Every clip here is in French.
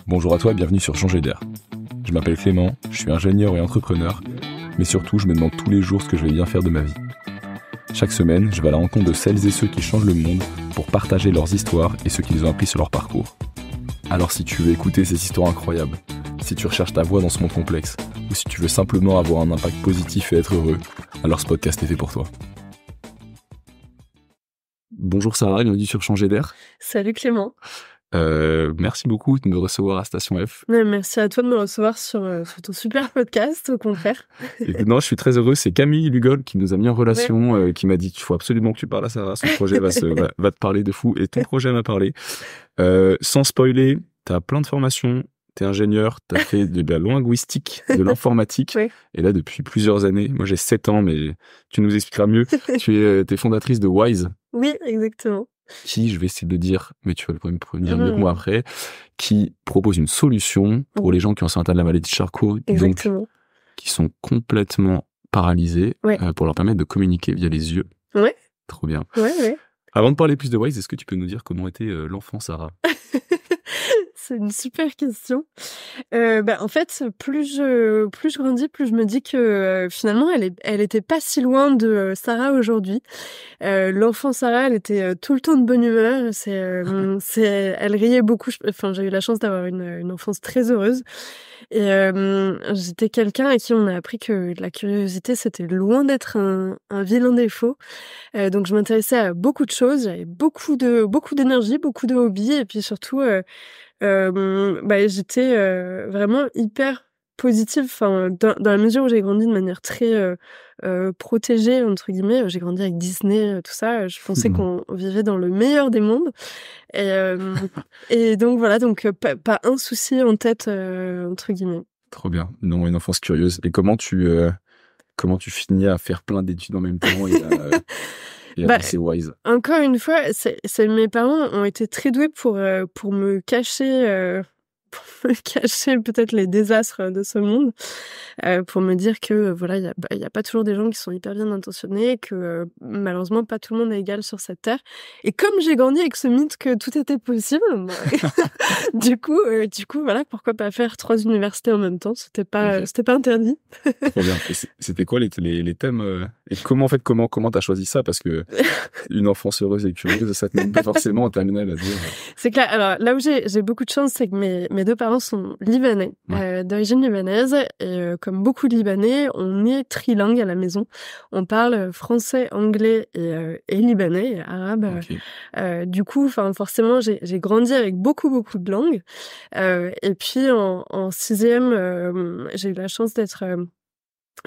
Bonjour à toi et bienvenue sur Changer d'air. Je m'appelle Clément, je suis ingénieur et entrepreneur, mais surtout je me demande tous les jours ce que je vais bien faire de ma vie. Chaque semaine, je vais à la rencontre de celles et ceux qui changent le monde pour partager leurs histoires et ce qu'ils ont appris sur leur parcours. Alors si tu veux écouter ces histoires incroyables, si tu recherches ta voie dans ce monde complexe, ou si tu veux simplement avoir un impact positif et être heureux, alors ce podcast est fait pour toi. Bonjour Sarah, bienvenue sur Changer d'air. Salut Clément. Merci beaucoup de me recevoir à Station F. Merci à toi de me recevoir sur ton super podcast, au contraire. Et non, je suis très heureux. C'est Camille Lugol qui nous a mis en relation, qui m'a dit qu'il faut absolument que tu parles à Sarah. Son projet va te parler de fou et ton projet m'a parlé. Sans spoiler, t'as plein de formations. T'es ingénieur, t'as fait de la linguistique, de l'informatique. Oui. Et là, depuis plusieurs années, moi j'ai 7 ans, mais tu nous expliqueras mieux. T'es fondatrice de Wise. Oui, exactement. Qui, je vais essayer de le dire, mais tu vas le dire mieux que moi après, qui propose une solution pour les gens qui ont atteint de la maladie de Charcot, donc qui sont complètement paralysés, pour leur permettre de communiquer via les yeux. Ouais. Trop bien. Ouais. Avant de parler plus de Wise, est-ce que tu peux nous dire comment était l'enfant Sarah? C'est une super question. En fait, plus je grandis, plus je me dis que finalement, elle était pas si loin de Sarah aujourd'hui. L'enfant Sarah, elle était tout le temps de bonne humeur. Elle riait beaucoup. J'ai eu la chance d'avoir une enfance très heureuse. Et j'étais quelqu'un à qui on a appris que la curiosité, c'était loin d'être un vilain défaut. Donc je m'intéressais à beaucoup de choses. J'avais beaucoup d'énergie, beaucoup de hobbies, et puis surtout j'étais vraiment hyper positive, dans la mesure où j'ai grandi de manière très protégée entre guillemets. J'ai grandi avec Disney, tout ça. Je pensais qu'on vivait dans le meilleur des mondes, et donc voilà, pas un souci en tête, entre guillemets. Trop bien. Non, une enfance curieuse. Et comment tu finis à faire plein d'études en même temps et c'est Wise. Encore une fois, mes parents ont été très doués pour me cacher peut-être les désastres de ce monde, pour me dire que voilà, il y a pas toujours des gens qui sont hyper bien intentionnés, que malheureusement pas tout le monde est égal sur cette terre. Et comme j'ai grandi avec ce mythe que tout était possible, du coup voilà, pourquoi pas faire 3 universités en même temps? C'était pas interdit. Trop bien. Et c'était quoi les thèmes, et comment t'as choisi ça? Parce que une enfance heureuse et curieuse, ça te mène pas forcément en terminale à dire. C'est clair. Alors là où j'ai beaucoup de chance, c'est que mes 2 parents sont libanais, d'origine libanaise, et comme beaucoup de Libanais, on est trilingue à la maison. On parle français, anglais et libanais, et arabe. Du coup, forcément, j'ai grandi avec beaucoup de langues. Et puis en 6e, j'ai eu la chance d'être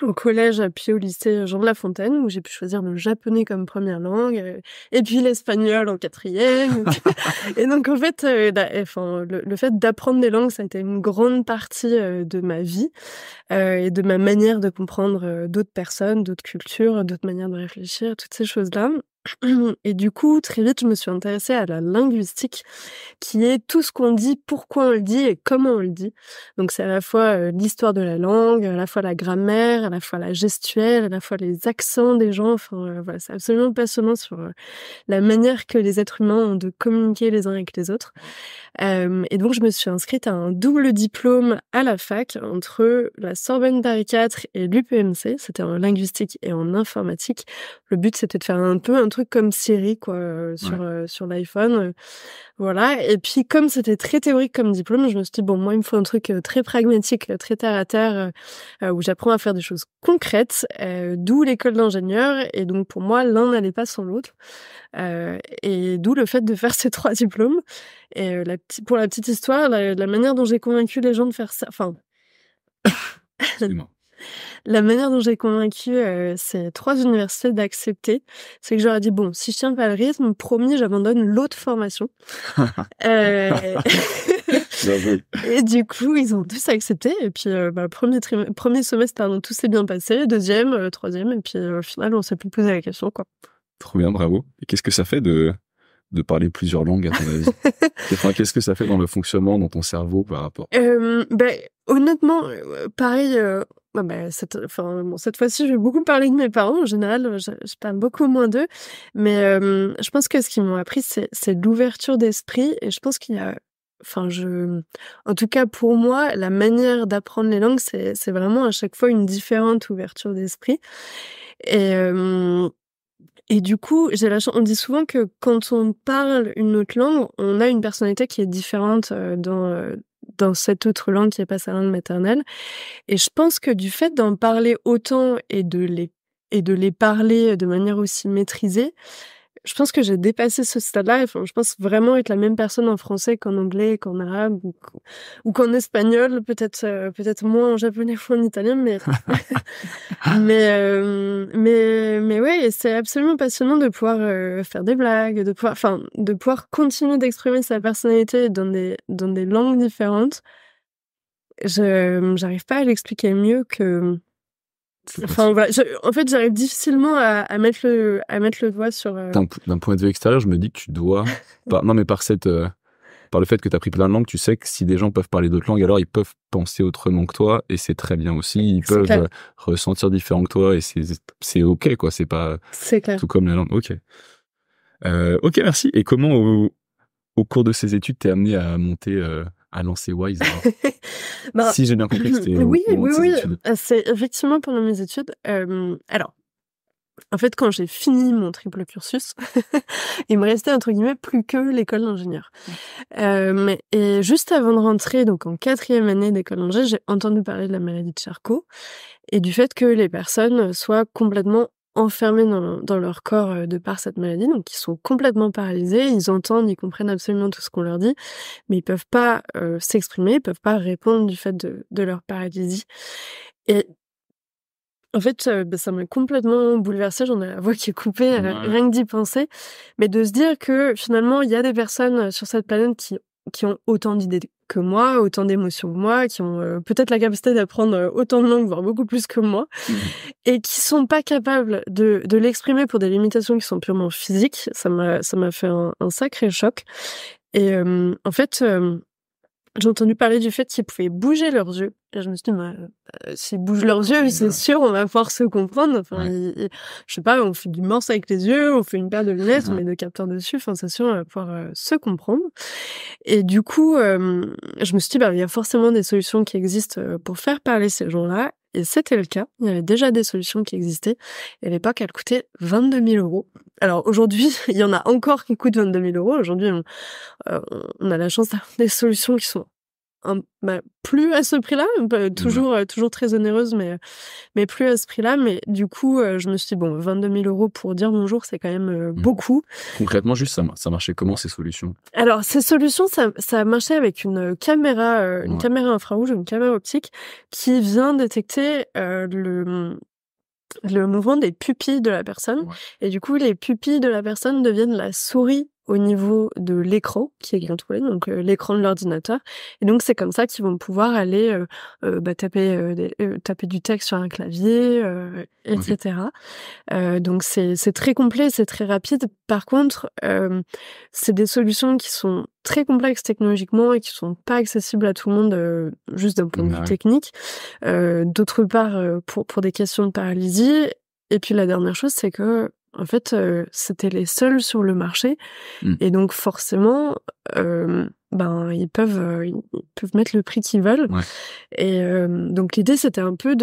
au collège puis au lycée Jean de La Fontaine, où j'ai pu choisir le japonais comme première langue, et puis l'espagnol en 4e. Et donc en fait, le fait d'apprendre des langues, ça a été une grande partie de ma vie, et de ma manière de comprendre d'autres personnes, d'autres cultures, d'autres manières de réfléchir, toutes ces choses-là. Et du coup, très vite, je me suis intéressée à la linguistique, qui est tout ce qu'on dit, pourquoi on le dit et comment on le dit. Donc c'est à la fois l'histoire de la langue, à la fois la grammaire, à la fois la gestuelle, à la fois les accents des gens. Voilà, c'est absolument passionnant sur la manière que les êtres humains ont de communiquer les uns avec les autres. Et donc je me suis inscrite à un double diplôme à la fac entre la Sorbonne Paris 4 et l'UPMC. C'était en linguistique et en informatique. Le but, c'était de faire un peu un truc comme Siri, sur l'iPhone. Voilà. Et puis, comme c'était très théorique comme diplôme, je me suis dit, bon, moi, il me faut un truc très pragmatique, très terre à terre, où j'apprends à faire des choses concrètes, d'où l'école d'ingénieur. Et donc, pour moi, l'un n'allait pas sans l'autre. Et d'où le fait de faire ces 3 diplômes. Et pour la petite histoire, la manière dont j'ai convaincu les gens de faire ça, la manière dont j'ai convaincu ces 3 universités d'accepter, c'est que je leur ai dit, bon, si je tiens pas le rythme, promis, j'abandonne l'autre formation. Et du coup, ils ont tous accepté. Et puis, premier semestre, tout s'est bien passé. 2e, 3e. Et puis, au final, on s'est plus posé la question, quoi. Trop bien, bravo. Et qu'est-ce que ça fait de parler plusieurs langues, à ton avis? Qu'est-ce que ça fait dans le fonctionnement, dans ton cerveau par rapport? Honnêtement, pareil. Cette fois-ci, je vais beaucoup parler de mes parents. En général, je parle beaucoup moins d'eux. Mais je pense que ce qu'ils m'ont appris, c'est l'ouverture d'esprit. Et je pense qu'il y a en tout cas pour moi, la manière d'apprendre les langues, c'est vraiment à chaque fois une différente ouverture d'esprit. Et du coup, on dit souvent que quand on parle une autre langue, on a une personnalité qui est différente dans cette autre langue qui n'est pas sa langue maternelle. Et je pense que du fait d'en parler autant et de les parler de manière aussi maîtrisée, je pense que j'ai dépassé ce stade-là. Enfin, je pense vraiment être la même personne en français qu'en anglais, qu'en arabe ou qu'en espagnol, peut-être moins en japonais ou en italien, mais mais ouais, et c'est absolument passionnant de pouvoir faire des blagues, de pouvoir continuer d'exprimer sa personnalité dans des langues différentes. J'arrive pas à l'expliquer mieux que. Enfin voilà, en fait, j'arrive difficilement à mettre le doigt sur. D'un point de vue extérieur, je me dis que tu dois. Par le fait que tu as appris plein de langues, tu sais que si des gens peuvent parler d'autres langues, alors ils peuvent penser autrement que toi, et c'est très bien aussi. Ils peuvent ressentir différent que toi, et c'est ok, quoi. C'est pas tout comme la langue. Ok. Ok, merci. Et comment, au cours de ces études, t'es amené à monter, à lancer Wise alors si j'ai bien compris que c'était oui. études. C'est effectivement pendant mes études. Alors, en fait, quand j'ai fini mon triple cursus, il me restait, entre guillemets, plus que l'école d'ingénieur. Et juste avant de rentrer, donc en 4e année d'école d'ingé, j'ai entendu parler de la maladie de Charcot et du fait que les personnes soient complètement enfermés dans leur corps de par cette maladie, donc ils sont complètement paralysés, ils entendent, ils comprennent absolument tout ce qu'on leur dit, mais ils peuvent pas s'exprimer, ils peuvent pas répondre du fait de leur paralysie. Et en fait, ça m'a complètement bouleversée, j'en ai la voix qui est coupée, rien que d'y penser, mais de se dire que finalement, il y a des personnes sur cette planète qui ont autant d'idées que moi, autant d'émotions que moi, qui ont peut-être la capacité d'apprendre autant de langues, voire beaucoup plus que moi, et qui sont pas capables de l'exprimer pour des limitations qui sont purement physiques. Ça m'a fait un sacré choc. Et en fait, j'ai entendu parler du fait qu'ils pouvaient bouger leurs yeux. Et je me suis dit, s'ils bougent leurs yeux, c'est sûr, on va pouvoir se comprendre. Enfin, je sais pas, on fait du morse avec les yeux, on fait une paire de lunettes, on met des capteurs dessus. Enfin, c'est sûr, on va pouvoir se comprendre. Et du coup, je me suis dit, il y a forcément des solutions qui existent pour faire parler ces gens-là. Et c'était le cas. Il y avait déjà des solutions qui existaient. Et à l'époque, elles coûtaient 22 000 €. Alors aujourd'hui, il y en a encore qui coûtent 22 000 €. Aujourd'hui, on a la chance d'avoir des solutions qui sont plus à ce prix-là, toujours très onéreuses, mais plus à ce prix-là. Mais du coup, je me suis dit, 22 000 € pour dire bonjour, c'est quand même beaucoup. Concrètement, juste, ça marchait comment, ces solutions? Alors, ces solutions, ça marchait avec une caméra infrarouge, une caméra optique, qui vient détecter le mouvement des pupilles de la personne. Ouais. Et du coup, les pupilles de la personne deviennent la souris au niveau de l'écran qui est contrôlé, donc l'écran de l'ordinateur. Et donc, c'est comme ça qu'ils vont pouvoir aller taper du texte sur un clavier, etc. Donc, c'est très complet, c'est très rapide. Par contre, c'est des solutions qui sont très complexes technologiquement et qui sont pas accessibles à tout le monde, juste d'un point de vue technique. D'autre part, pour des questions de paralysie. Et puis, la dernière chose, c'est que en fait, c'était les seuls sur le marché. Et donc, forcément, ils peuvent mettre le prix qu'ils veulent. Ouais. Et donc, l'idée, c'était un peu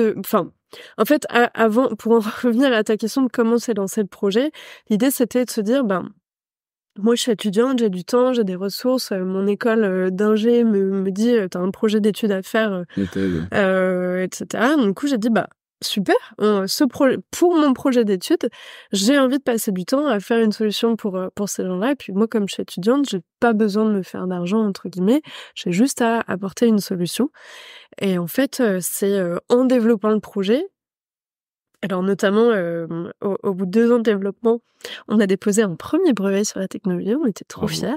en fait, avant, pour en revenir à ta question de comment s'est lancé le projet, l'idée, c'était de se dire, moi, je suis étudiante, j'ai du temps, j'ai des ressources. Mon école d'ingé me dit, t'as un projet d'études à faire, etc. Donc, du coup, j'ai dit, super, pour mon projet d'études, j'ai envie de passer du temps à faire une solution pour ces gens-là. Et puis moi, comme je suis étudiante, j'ai pas besoin de me faire d'argent, entre guillemets. J'ai juste à apporter une solution. Et en fait, c'est en développant le projet, alors notamment, au bout de 2 ans de développement, on a déposé un premier brevet sur la technologie, on était trop fiers.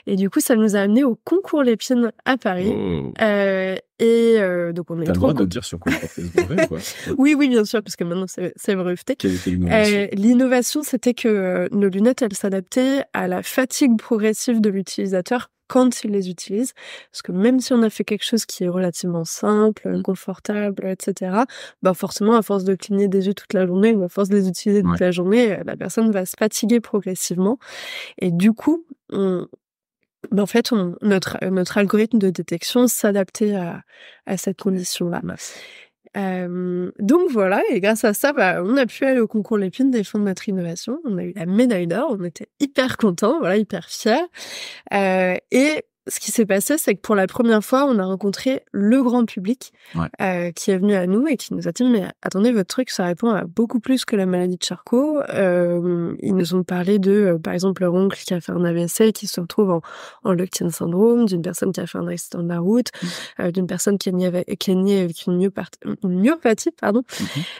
Et du coup, ça nous a amenés au concours Lépine à Paris. Donc on est T'as le droit de dire sur quoi on fait ce brevet, quoi. Oui, bien sûr, parce que maintenant c'est breveté. Quelle était l'innovation? L'innovation, c'était que nos lunettes, elles s'adaptaient à la fatigue progressive de l'utilisateur quand il les utilise, parce que même si on a fait quelque chose qui est relativement simple, confortable, etc., forcément, à force de cligner des yeux toute la journée, ou à force de les utiliser toute la journée, la personne va se fatiguer progressivement. Et du coup, en fait, notre algorithme de détection s'adaptait à cette condition-là. Donc voilà, et grâce à ça, on a pu aller au concours Lépine défendre notre innovation. On a eu la médaille d'or, on était hyper contents, voilà, hyper fiers. Et ce qui s'est passé, c'est que pour la première fois, on a rencontré le grand public qui est venu à nous et qui nous a dit « Mais attendez, votre truc, ça répond à beaucoup plus que la maladie de Charcot. » Ils nous ont parlé de, par exemple, leur oncle qui a fait un AVC et qui se retrouve en Lockton syndrome, d'une personne qui a fait un accident de la route, d'une personne qui est née avec une myopathie, pardon.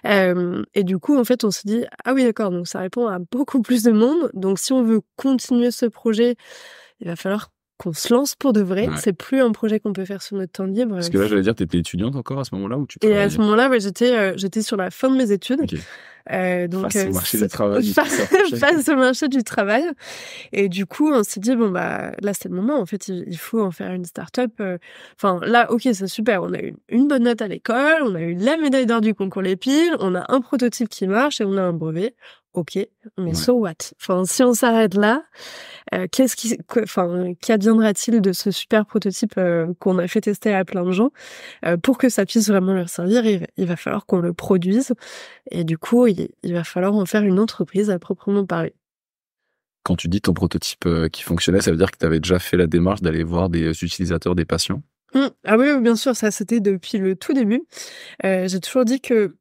Et du coup, en fait, on s'est dit « Ah oui, d'accord, donc ça répond à beaucoup plus de monde. Donc si on veut continuer ce projet, il va falloir qu'on se lance pour de vrai. C'est plus un projet qu'on peut faire sur notre temps libre. » Parce que là, j'allais dire, tu étais étudiante encore à ce moment-là ou tu Et travaillais? à ce moment-là, j'étais sur la fin de mes études. Donc, face au marché du travail. Face au marché du travail. Et du coup, on s'est dit, là, c'est le moment. En fait, il faut en faire une start-up. Là, ok, c'est super. On a eu une bonne note à l'école, on a eu la médaille d'or du concours Lépine, on a un prototype qui marche et on a un brevet. Ok, mais so what? Si on s'arrête là, qu'adviendra-t-il de ce super prototype qu'on a fait tester à plein de gens pour que ça puisse vraiment leur servir? Il va falloir qu'on le produise et du coup, il va falloir en faire une entreprise à proprement parler. Quand tu dis ton prototype qui fonctionnait, ça veut dire que tu avais déjà fait la démarche d'aller voir des utilisateurs, des patients? Ah oui, bien sûr, ça c'était depuis le tout début. J'ai toujours dit que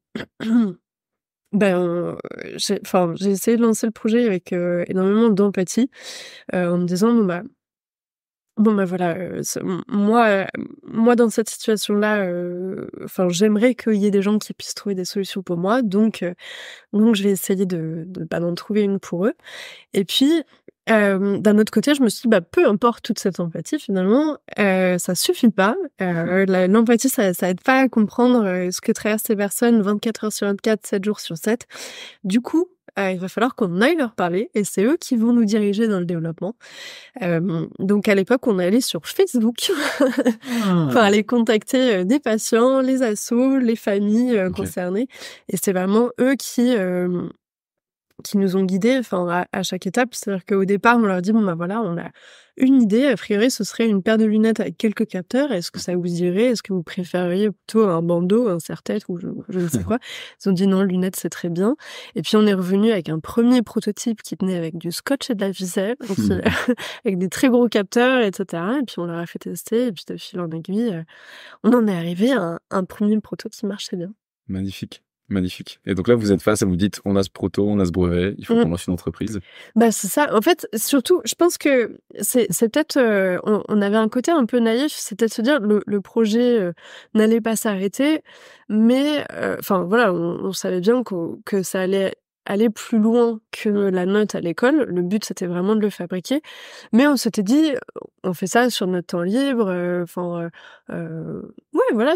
j'ai essayé de lancer le projet avec énormément d'empathie, en me disant voilà, moi dans cette situation-là, j'aimerais qu'il y ait des gens qui puissent trouver des solutions pour moi, donc je vais essayer d'en trouver une pour eux. Et puis d'un autre côté, je me suis dit, peu importe toute cette empathie, finalement, ça suffit pas. L'empathie, ça aide pas à comprendre ce que traversent ces personnes 24 heures sur 24, 7 jours sur 7. Du coup, il va falloir qu'on aille leur parler et c'est eux qui vont nous diriger dans le développement. Donc à l'époque, on est allé sur Facebook aller contacter des patients, les assos, les familles concernées. Et c'est vraiment eux qui nous ont guidés à chaque étape. C'est-à-dire qu'au départ, on leur dit, voilà, on a une idée, a priori, ce serait une paire de lunettes avec quelques capteurs. Est-ce que ça vous irait? Est-ce que vous préféreriez plutôt un bandeau, un serre-tête ou je ne sais quoi? Ils ont dit non, lunettes, c'est très bien. Et puis, on est revenu avec un premier prototype qui tenait avec du scotch et de la ficelle, avec des très gros capteurs, etc. Et puis, on leur a fait tester. Et puis, de fil en aiguille, on en est arrivé à un premier proto qui marchait bien. Magnifique. Magnifique. Et donc là, vous êtes face à vous dites, on a ce proto, on a ce brevet, il faut qu'on lance une entreprise. C'est ça. En fait, surtout, je pense que c'est peut-être, on avait un côté un peu naïf, c'était de se dire le projet n'allait pas s'arrêter, mais on savait bien que ça allait aller plus loin que la note à l'école. Le but, c'était vraiment de le fabriquer. Mais on s'était dit, on fait ça sur notre temps libre,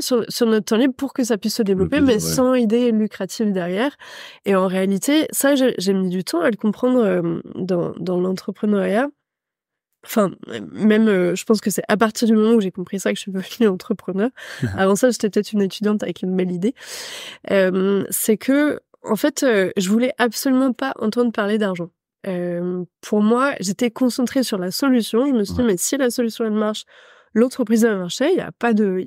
sur notre temps libre pour que ça puisse se développer, mais sans idée lucrative derrière. Et en réalité, ça, j'ai mis du temps à le comprendre dans l'entrepreneuriat. Je pense que c'est à partir du moment où j'ai compris ça que je suis devenue entrepreneur. Avant ça, j'étais peut-être une étudiante avec une belle idée. C'est que, en fait, je voulais absolument pas entendre parler d'argent. Pour moi, j'étais concentrée sur la solution. Je me suis dit, mais si la solution, elle marche, l'entreprise va marcher, il y a pas de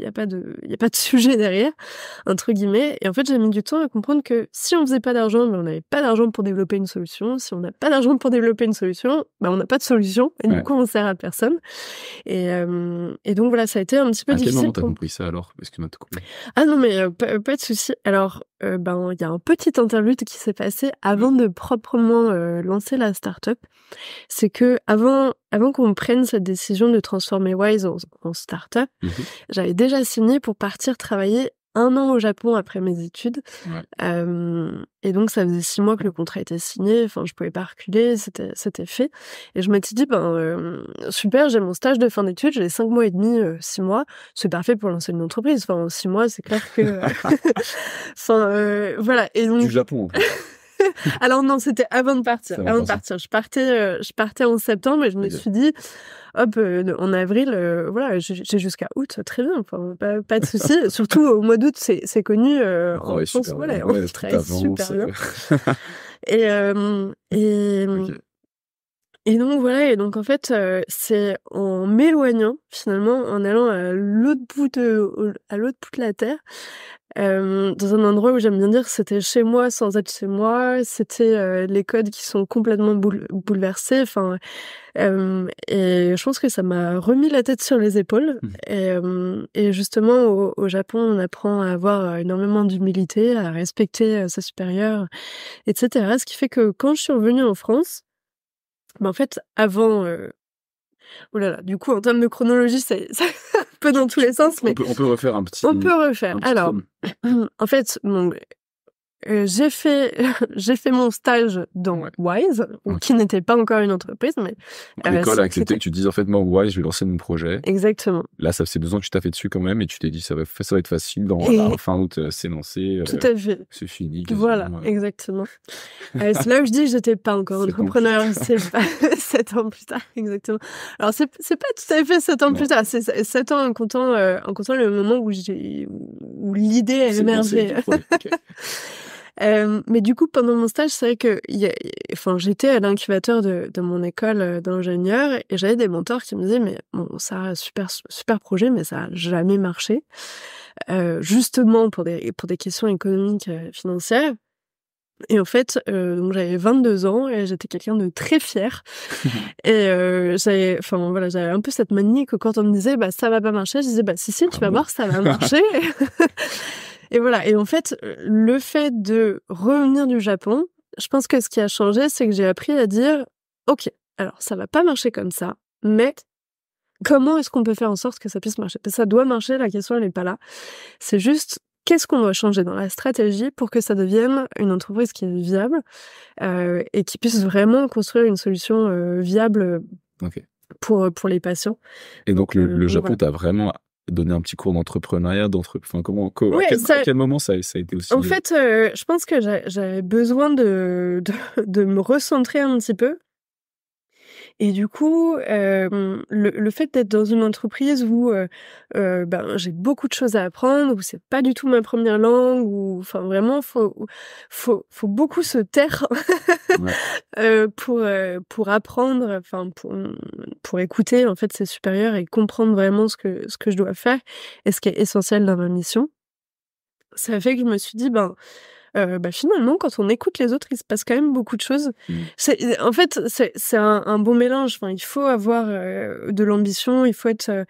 sujet derrière, entre guillemets. Et en fait, j'ai mis du temps à comprendre que si on faisait pas d'argent, on n'avait pas d'argent pour développer une solution. Si on n'a pas d'argent pour développer une solution, on n'a pas de solution. Et du coup, on sert à personne. Et donc voilà, ça a été un petit peu difficile. À quel moment t'as compris ça alors? Excuse-moi de te couper. Ah non, mais pas de souci. Alors, il y a un petit interlude qui s'est passé avant de proprement lancer la start-up. C'est que avant qu'on prenne cette décision de transformer Wise en start-up, j'avais déjà signé pour partir travailler 1 an au Japon après mes études. Et donc, ça faisait 6 mois que le contrat était signé. Je pouvais pas reculer, c'était fait. Et je m'étais dit, super, j'ai mon stage de fin d'études, j'ai 5 mois et demi, 6 mois. C'est parfait pour lancer une entreprise. 6 mois, c'est clair que... voilà. Et donc... Du Japon, en plus. Alors non, c'était avant de partir. Je partais en septembre et je me suis dit, hop, en avril, j'ai jusqu'à août, très bien, pas de souci. Surtout au mois d'août, c'est connu en France, on travaille super bien. Et donc voilà, et donc en fait, c'est en m'éloignant finalement, en allant à l'autre bout de la terre, dans un endroit où j'aime bien dire que c'était chez moi sans être chez moi, c'était les codes qui sont complètement bouleversés, enfin, et je pense que ça m'a remis la tête sur les épaules. Et justement au Japon, on apprend à avoir énormément d'humilité, à respecter ses supérieurs, et cetera. Ce qui fait que quand je suis revenue en France, en fait, avant, oh là là, du coup, en termes de chronologie, c'est un peu dans tous les sens, mais On peut refaire un petit on peut refaire. Alors, en fait, j'ai fait mon stage dans Wise, qui n'était pas encore une entreprise, mais l'école a accepté que tu dises en fait moi Wise, je vais lancer mon projet. Exactement. Là, ça fait 2 ans que tu t'as fait dessus quand même, et tu t'es dit ça va être facile. Dans fin août, c'est lancé. Tout à fait. C'est fini. Voilà, exactement. C'est là où je dis que j'étais pas encore entrepreneur. C'est pas 7 ans plus tard, exactement. Alors c'est pas tout à fait 7 ans plus tard. C'est 7 ans en comptant le moment où l'idée a émergé. Mais du coup, pendant mon stage, c'est vrai que j'étais à l'incubateur de mon école d'ingénieur, et j'avais des mentors qui me disaient mais bon, ça super projet, mais ça a jamais marché, justement pour des questions économiques, financières. Et en fait, donc j'avais 22 ans et j'étais quelqu'un de très fier. Et j'avais un peu cette manie que quand on me disait bah ça va pas marcher, je disais bah si tu vas voir, ça va marcher. Et voilà. Et en fait, le fait de revenir du Japon, je pense que ce qui a changé, c'est que j'ai appris à dire ok, alors ça va pas marcher comme ça, mais comment est-ce qu'on peut faire en sorte que ça puisse marcher? Parce que ça doit marcher, la question elle est pas là. C'est juste qu'est-ce qu'on doit changer dans la stratégie pour que ça devienne une entreprise qui est viable, et qui puisse vraiment construire une solution viable pour les patients. Et donc le Japon t'a vraiment donné un petit cours d'entrepreneuriat, à quel moment ça a été aussi... En fait, je pense que j'avais besoin de me recentrer un petit peu. Et du coup, le fait d'être dans une entreprise où j'ai beaucoup de choses à apprendre, où c'est pas du tout ma première langue, où enfin vraiment faut beaucoup se taire pour apprendre, enfin pour écouter en fait ses supérieurs et comprendre vraiment ce que je dois faire et ce qui est essentiel dans ma mission. Ça a fait que je me suis dit finalement, quand on écoute les autres, il se passe quand même beaucoup de choses. En fait, c'est un bon mélange. Enfin, il faut avoir de l'ambition, il faut être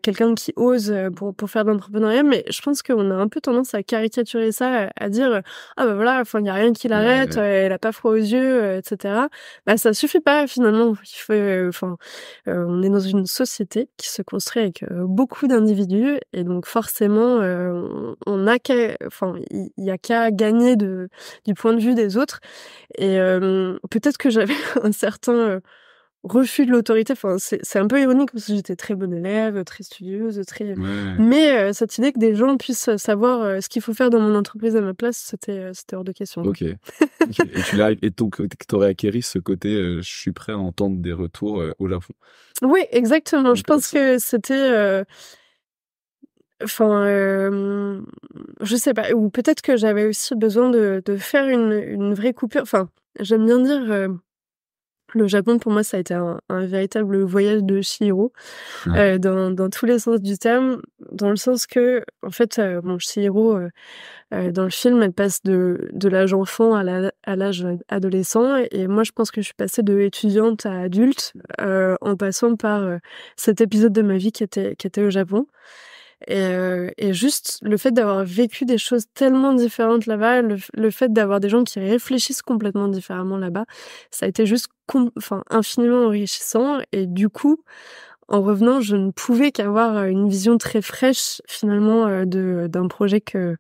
quelqu'un qui ose pour faire de l'entrepreneuriat. Mais je pense qu'on a un peu tendance à caricaturer ça, à dire ah bah voilà, enfin il y a rien qui l'arrête, elle a pas froid aux yeux, etc. Bah ça suffit pas finalement. Il faut, on est dans une société qui se construit avec beaucoup d'individus et donc forcément, il y a qu'à gagner du point de vue des autres. Et peut-être que j'avais un certain refus de l'autorité. Enfin, c'est un peu ironique parce que j'étais très bonne élève, très studieuse, mais cette idée que des gens puissent savoir ce qu'il faut faire dans mon entreprise à ma place, c'était hors de question. Ok. Et donc t'aurais acquéri ce côté je suis prêt à entendre des retours au Japon. Oui, exactement. Je pense que c'était je sais pas, ou peut-être que j'avais aussi besoin de faire une vraie coupure. Enfin, j'aime bien dire le Japon pour moi ça a été un véritable voyage de Chihiro, dans tous les sens du terme, dans le sens que en fait Chihiro dans le film elle passe de l'âge enfant à l'âge adolescent, et moi je pense que je suis passée de étudiante à adulte en passant par cet épisode de ma vie qui était au Japon. Et juste le fait d'avoir vécu des choses tellement différentes là-bas, le fait d'avoir des gens qui réfléchissent complètement différemment là-bas, ça a été juste infiniment enrichissant. Et du coup, en revenant, je ne pouvais qu'avoir une vision très fraîche finalement d'un projet que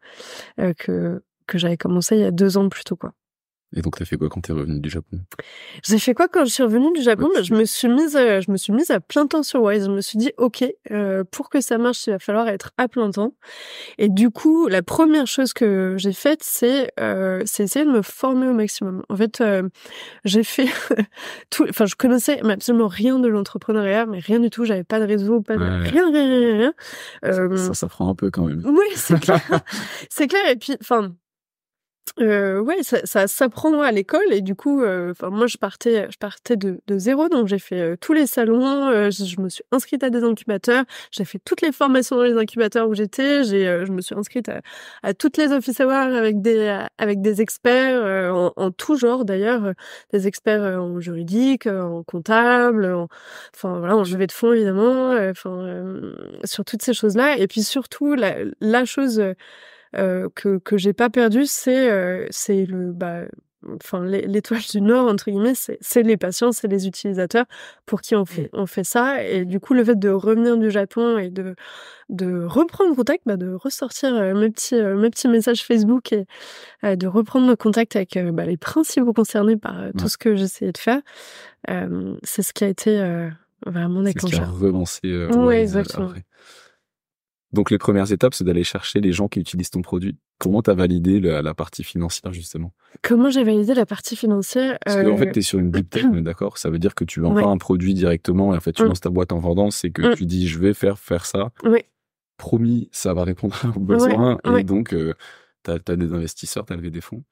j'avais commencé il y a 2 ans plus tôt, quoi. Et donc, t'as fait quoi quand t'es revenue du Japon? J'ai fait quoi quand je suis revenue du Japon? Je me suis mise à plein temps sur Wise. Je me suis dit, ok, pour que ça marche, il va falloir être à plein temps. Et du coup, la première chose que j'ai faite, c'est essayer de me former au maximum. En fait, j'ai fait je connaissais absolument rien de l'entrepreneuriat, mais rien du tout. J'avais pas de réseau, rien. Ça prend un peu quand même. Oui, c'est clair. C'est clair. Et puis, Ouais, ça s'apprend à l'école et du coup, moi je partais de 0, donc j'ai fait, tous les salons, je me suis inscrite à des incubateurs, j'ai fait toutes les formations dans les incubateurs où j'étais, je me suis inscrite à toutes les office hours avec des experts, en tout genre d'ailleurs, des experts, en juridique, en comptable, enfin voilà, en levée de fonds évidemment, sur toutes ces choses-là et puis surtout la chose, que j'ai pas perdu, c'est l'étoile du Nord entre guillemets, c'est les patients, c'est les utilisateurs pour qui on fait ça et du coup le fait de revenir du Japon et de reprendre contact, de ressortir mes petits messages Facebook et de reprendre le contact avec les principaux concernés par tout ce que j'essayais de faire, c'est ce qui a été vraiment déclencheur. C'est ce qui a relancé Ouais, exactement. après. Donc les premières étapes, c'est d'aller chercher les gens qui utilisent ton produit. Comment tu as validé la partie financière, justement? Comment j'ai validé la partie financière? Parce qu'en fait, tu es sur une deep tech, on est d'accord? Ça veut dire que tu vends pas un produit directement et en fait, tu lances ta boîte en vendant, c'est que tu dis: «Je vais faire ça. Oui. Promis, ça va répondre à vos besoins» Ouais. et donc tu as des investisseurs, tu as levé des fonds?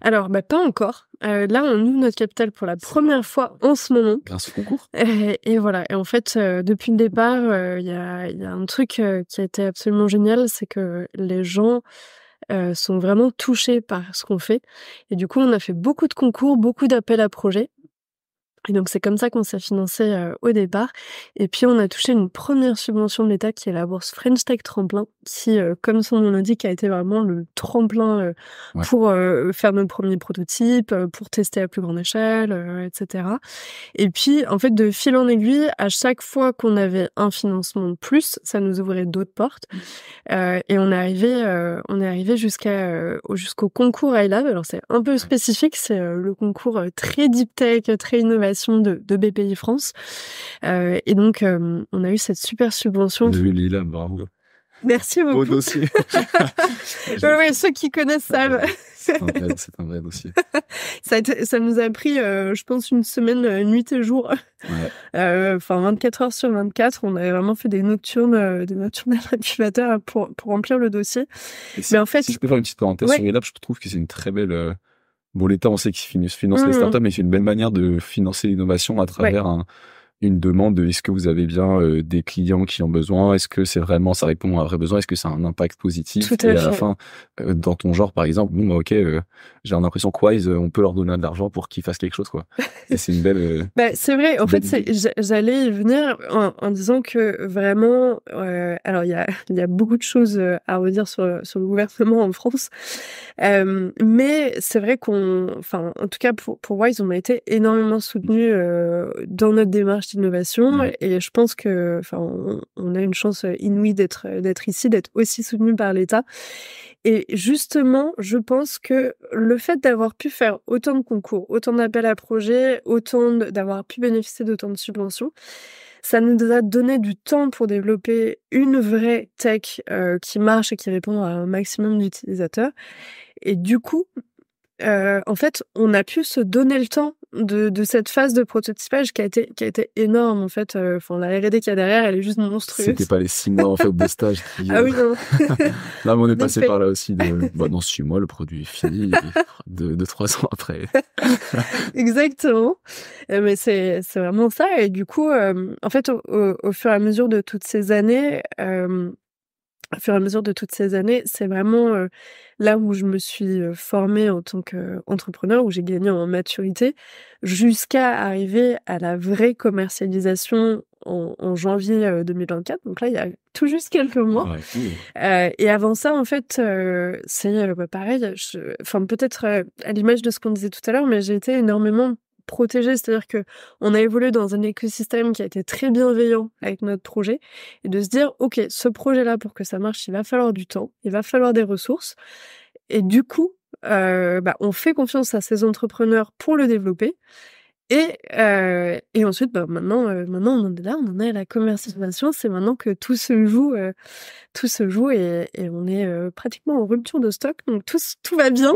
Alors, pas encore. Là, on ouvre notre capital pour la première fois en ce moment. Grâce au concours? Et voilà. Et en fait, depuis le départ, il y a un truc qui a été absolument génial, c'est que les gens sont vraiment touchés par ce qu'on fait. Et du coup, on a fait beaucoup de concours, beaucoup d'appels à projets. Et donc, c'est comme ça qu'on s'est financé au départ. Et puis, on a touché une première subvention de l'État qui est la bourse French Tech Tremplin, qui, comme son nom l'indique, a été vraiment le tremplin pour faire nos premiers prototypes, pour tester à plus grande échelle, etc. Et puis, en fait, de fil en aiguille, à chaque fois qu'on avait un financement de plus, ça nous ouvrait d'autres portes. Et on est arrivé jusqu'au concours iLab. Alors, c'est un peu spécifique, c'est le concours très deep tech, très innovation de BPI France. Et donc, on a eu cette super subvention. J'ai vu Lila, bravo. Merci beaucoup. Beau dossier. Ouais, ceux qui connaissent savent. C'est un vrai dossier. Ça nous a pris, je pense, une semaine, nuit et jour. Ouais. 24 heures sur 24, on avait vraiment fait des nocturnes à l'incubateur pour remplir le dossier. Mais en fait, si je peux faire une petite parenthèse sur Elab, je trouve que c'est une très belle. Bon, l'État, on sait qu'il finance les startups, mais c'est une belle manière de financer l'innovation à travers une demande de est-ce que vous avez bien des clients qui ont besoin, est-ce que c'est vraiment, ça répond à un vrai besoin, est-ce que ça a un impact positif. Tout à et fait. À la fin, dans ton genre, par exemple, j'ai l'impression que Wise, on peut leur donner de l'argent pour qu'ils fassent quelque chose, quoi. Et c'est une belle. C'est vrai, en fait, j'allais y venir en disant que vraiment, alors il y a beaucoup de choses à redire sur le gouvernement en France, mais c'est vrai en tout cas pour Wise, on a été énormément soutenus dans notre démarche d'innovation, et je pense que, on a une chance inouïe d'être ici, d'être aussi soutenu par l'État. Et justement, je pense que le fait d'avoir pu faire autant de concours, autant d'appels à projets, d'avoir pu bénéficier d'autant de subventions, ça nous a donné du temps pour développer une vraie tech qui marche et qui répond à un maximum d'utilisateurs. Et du coup, en fait, on a pu se donner le temps de cette phase de prototypage qui a été énorme, en fait. La R&D qu'il y a derrière, elle est juste monstrueuse. C'était pas les 6 mois, en fait, de stage. Ah oui, non. Là, on est passé par là aussi. Dans 6 mois, le produit est fini. de 3 ans après. Exactement. Mais c'est vraiment ça. Et du coup, en fait, au fur et à mesure de toutes ces années, c'est vraiment là où je me suis formée en tant qu'entrepreneur, où j'ai gagné en maturité, jusqu'à arriver à la vraie commercialisation en janvier 2024. Donc là, il y a tout juste quelques mois. Ouais, cool. Et avant ça, en fait, c'est pareil. Peut-être à l'image de ce qu'on disait tout à l'heure, mais j'ai été énormément protégée, c'est-à-dire que on a évolué dans un écosystème qui a été très bienveillant avec notre projet, et de se dire, ok, ce projet-là, pour que ça marche, il va falloir du temps, il va falloir des ressources, et du coup, on fait confiance à ces entrepreneurs pour le développer, et ensuite, maintenant, on en est là, on en est à la commercialisation, c'est maintenant que tout se joue, et on est pratiquement en rupture de stock, donc tout va bien.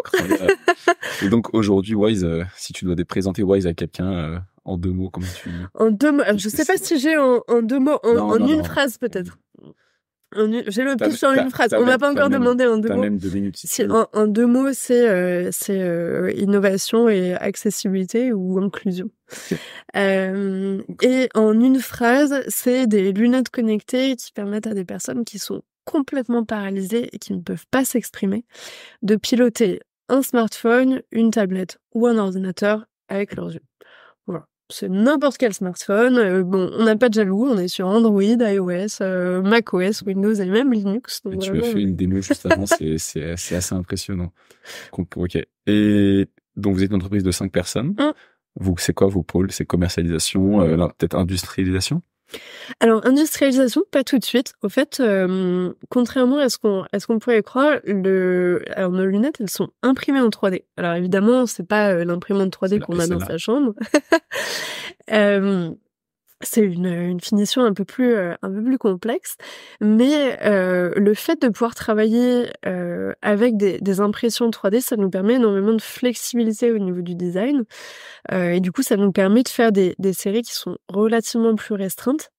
Et donc aujourd'hui, Wise, si tu dois présenter Wise à quelqu'un en 2 mots, comment tu... En 2 mots, je sais pas si j'ai en 2 mots, en une phrase peut-être. J'ai le pitch en une phrase. On m'a pas encore demandé en 2 mots. T'as même 2 minutes. En 2 mots, c'est innovation et accessibilité ou inclusion. Et en une phrase, c'est des lunettes connectées qui permettent à des personnes qui sont complètement paralysées et qui ne peuvent pas s'exprimer de piloter un smartphone, une tablette ou un ordinateur avec leurs yeux. Voilà. C'est n'importe quel smartphone. Bon, on n'a pas de jaloux, on est sur Android, iOS, macOS, Windows et même Linux. Donc tu as fait une démo juste avant, c'est assez impressionnant. Ok. Et donc vous êtes une entreprise de 5 personnes. C'est quoi vos pôles? C'est commercialisation, peut-être industrialisation? Alors, industrialisation, pas tout de suite. Au fait, contrairement à ce qu'on pourrait croire, alors nos lunettes, elles sont imprimées en 3D. Alors évidemment, c'est pas l'imprimante 3D qu'on a dans sa chambre. C'est une finition un peu plus complexe, mais le fait de pouvoir travailler avec des impressions 3D, ça nous permet énormément de flexibilité au niveau du design, et du coup, ça nous permet de faire des séries qui sont relativement plus restreintes.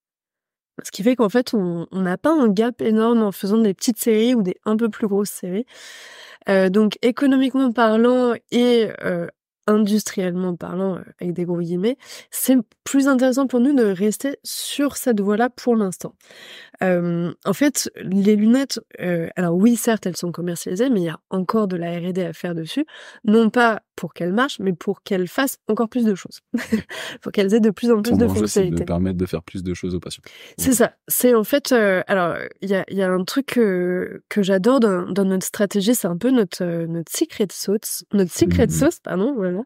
Ce qui fait qu'en fait, on n'a pas un gap énorme en faisant des petites séries ou des un peu plus grosses séries. Donc économiquement parlant et industriellement parlant, avec des gros guillemets, c'est plus intéressant pour nous de rester sur cette voie-là pour l'instant. En fait, les lunettes, alors oui, certes, elles sont commercialisées, mais il y a encore de la R&D à faire dessus. Non pas pour qu'elles marchent, mais pour qu'elles fassent encore plus de choses. Pour qu'elles aient de plus en plus de fonctionnalités. C'est de permettre de faire plus de choses aux patients. C'est ça. C'est en fait, alors il y a un truc que j'adore dans notre stratégie, c'est un peu notre secret sauce, pardon, voilà.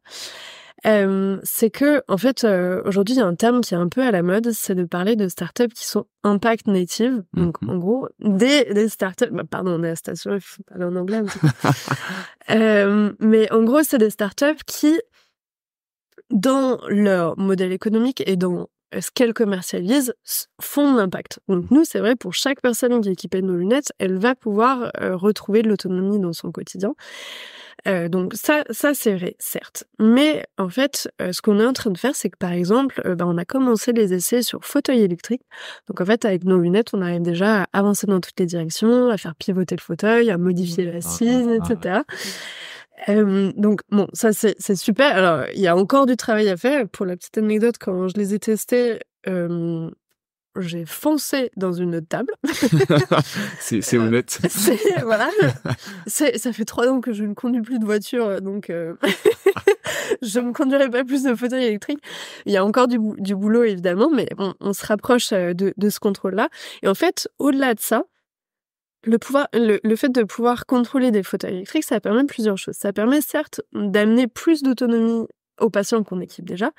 C'est que en fait, aujourd'hui, il y a un terme qui est un peu à la mode, c'est de parler de startups qui sont impact native. Donc en gros, des startups, pardon, on est à la station, il faut parler en anglais un petit peu. Mais en gros, c'est des startups qui, dans leur modèle économique et dans ce qu'elles commercialisent, font de l'impact. Donc nous, c'est vrai, pour chaque personne qui est équipée de nos lunettes, elle va pouvoir retrouver de l'autonomie dans son quotidien. Donc ça c'est vrai, certes. Mais en fait, ce qu'on est en train de faire, c'est que par exemple, on a commencé les essais sur fauteuil électrique. Donc en fait, avec nos lunettes, on arrive déjà à avancer dans toutes les directions, à faire pivoter le fauteuil, à modifier l'assise, etc. Donc bon, ça c'est super. Alors il y a encore du travail à faire. Pour la petite anecdote, quand je les ai testés, j'ai foncé dans une table. C'est honnête. Voilà. Ça fait 3 ans que je ne conduis plus de voiture, donc je ne conduirai pas plus de fauteuil électrique. Il y a encore du boulot, évidemment, mais bon, on se rapproche de ce contrôle-là. Et en fait, au-delà de ça, le fait de pouvoir contrôler des fauteuils électriques, ça permet plusieurs choses. Ça permet certes d'amener plus d'autonomie aux patients qu'on équipe déjà,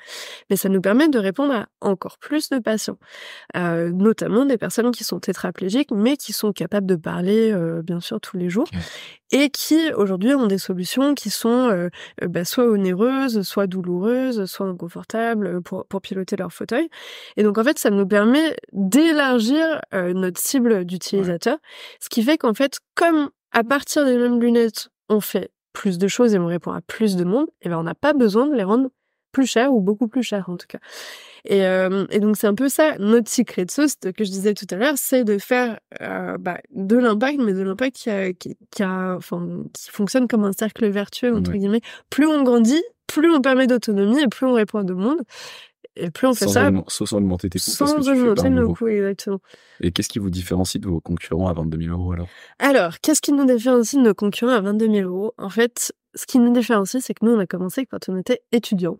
mais ça nous permet de répondre à encore plus de patients, notamment des personnes qui sont tétraplégiques, mais qui sont capables de parler, bien sûr, tous les jours, et qui, aujourd'hui, ont des solutions qui sont soit onéreuses, soit douloureuses, soit inconfortables pour piloter leur fauteuil. Et donc, en fait, ça nous permet d'élargir notre cible d'utilisateurs, ce qui fait qu'en fait, comme à partir des mêmes lunettes, on fait plus de choses et on répond à plus de monde, et on n'a pas besoin de les rendre plus chers ou beaucoup plus chers en tout cas. Et donc c'est un peu ça notre secret sauce que je disais tout à l'heure, c'est de faire de l'impact, mais de l'impact qui fonctionne comme un cercle vertueux entre guillemets. Plus on grandit, plus on permet d'autonomie et plus on répond à de monde. Et plus on fait ça sans augmenter tes coûts. Sans augmenter nos coûts, exactement. Et qu'est-ce qui vous différencie de vos concurrents à 22 000 € alors? Alors, qu'est-ce qui nous différencie de nos concurrents à 22 000 €? En fait, ce qui nous différencie, c'est que nous, on a commencé quand on était étudiants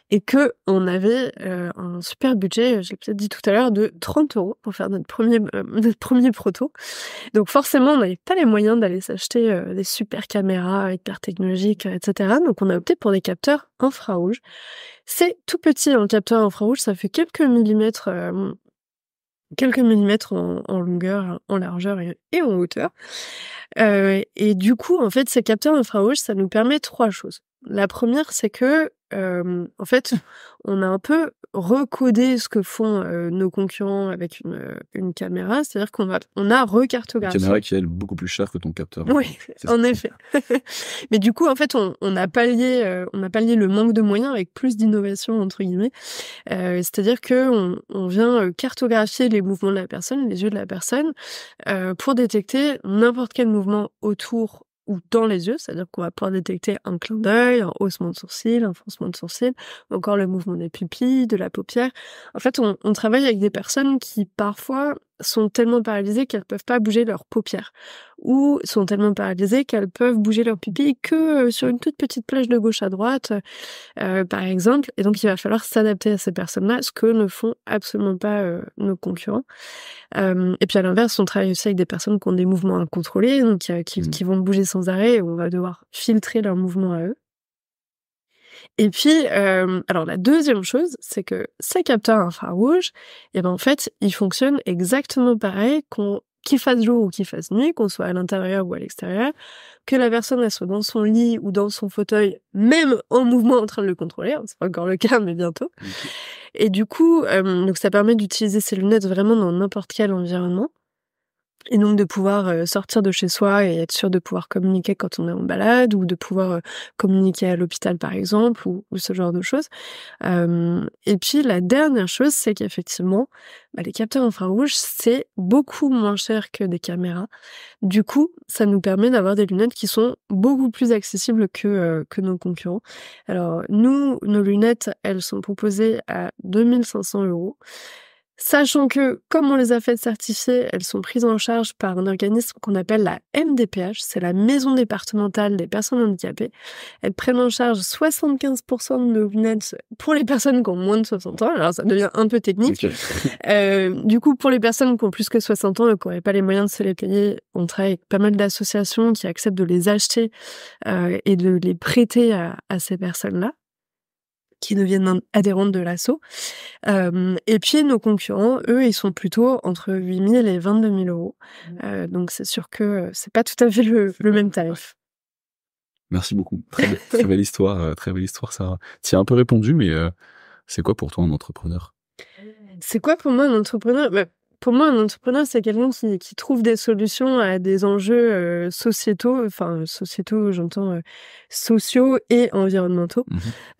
et que on avait un super budget, je l'ai peut-être dit tout à l'heure, de 30 € pour faire notre premier proto. Donc forcément, on n'avait pas les moyens d'aller s'acheter des super caméras hyper technologiques, etc. Donc on a opté pour des capteurs infrarouges. C'est tout petit, un capteur infrarouge, ça fait quelques millimètres en longueur, en largeur et en hauteur. Et du coup, en fait, ces capteurs infrarouges, ça nous permet 3 choses. La première, c'est que, en fait, on a un peu recodé ce que font nos concurrents avec une caméra, c'est-à-dire qu'on a Une recartographié. caméra qui est, elle, beaucoup plus chère que ton capteur. Oui, en effet. Mais du coup, en fait, on a pallié le manque de moyens avec plus d'innovation, entre guillemets. C'est-à-dire qu'on vient cartographier les mouvements de la personne, les yeux de la personne, pour détecter n'importe quel mouvement autour ou dans les yeux, c'est-à-dire qu'on va pouvoir détecter un clin d'œil, un haussement de sourcil, un froncement de sourcil, ou encore le mouvement des pupilles, de la paupière. En fait, on travaille avec des personnes qui, parfois, sont tellement paralysées qu'elles peuvent pas bouger leurs paupières, ou sont tellement paralysées qu'elles peuvent bouger leurs pupilles que sur une toute petite plage de gauche à droite, par exemple. Et donc, il va falloir s'adapter à ces personnes-là, ce que ne font absolument pas nos concurrents. Et puis à l'inverse, on travaille aussi avec des personnes qui ont des mouvements incontrôlés, donc qui vont bouger sans arrêt, et on va devoir filtrer leurs mouvements à eux. Et puis, alors la deuxième chose, c'est que ces capteurs infrarouges, et ben en fait, ils fonctionnent exactement pareil qu'il fasse jour ou qu'il fasse nuit, qu'on soit à l'intérieur ou à l'extérieur, que la personne elle soit dans son lit ou dans son fauteuil, même en mouvement en train de le contrôler, c'est pas encore le cas, mais bientôt. Et du coup, donc ça permet d'utiliser ces lunettes vraiment dans n'importe quel environnement. Et donc de pouvoir sortir de chez soi et être sûr de pouvoir communiquer quand on est en balade, ou de pouvoir communiquer à l'hôpital par exemple, ou ce genre de choses. Et puis la dernière chose, c'est qu'effectivement, les capteurs infrarouges, c'est beaucoup moins cher que des caméras. Du coup, ça nous permet d'avoir des lunettes qui sont beaucoup plus accessibles que nos concurrents. Alors nous, nos lunettes, elles sont proposées à 2 500 €. Sachant que, comme on les a fait certifier, elles sont prises en charge par un organisme qu'on appelle la MDPH, c'est la Maison départementale des personnes handicapées. Elles prennent en charge 75% de nos lunettes pour les personnes qui ont moins de 60 ans, alors ça devient un peu technique. Okay. Du coup, pour les personnes qui ont plus que 60 ans et qui n'auraient pas les moyens de se les payer, on travaille avec pas mal d'associations qui acceptent de les acheter et de les prêter à ces personnes-là, qui deviennent adhérentes de l'asso. Et puis nos concurrents, eux, ils sont plutôt entre 8 000 et 22 000 €. Donc c'est sûr que c'est pas tout à fait le même tarif. Merci beaucoup. Très belle histoire, Sarah. Tu as un peu répondu, mais c'est quoi pour toi un entrepreneur? C'est quoi pour moi un entrepreneur? Pour moi, un entrepreneur, c'est quelqu'un qui trouve des solutions à des enjeux sociétaux, enfin sociétaux, j'entends sociaux et environnementaux.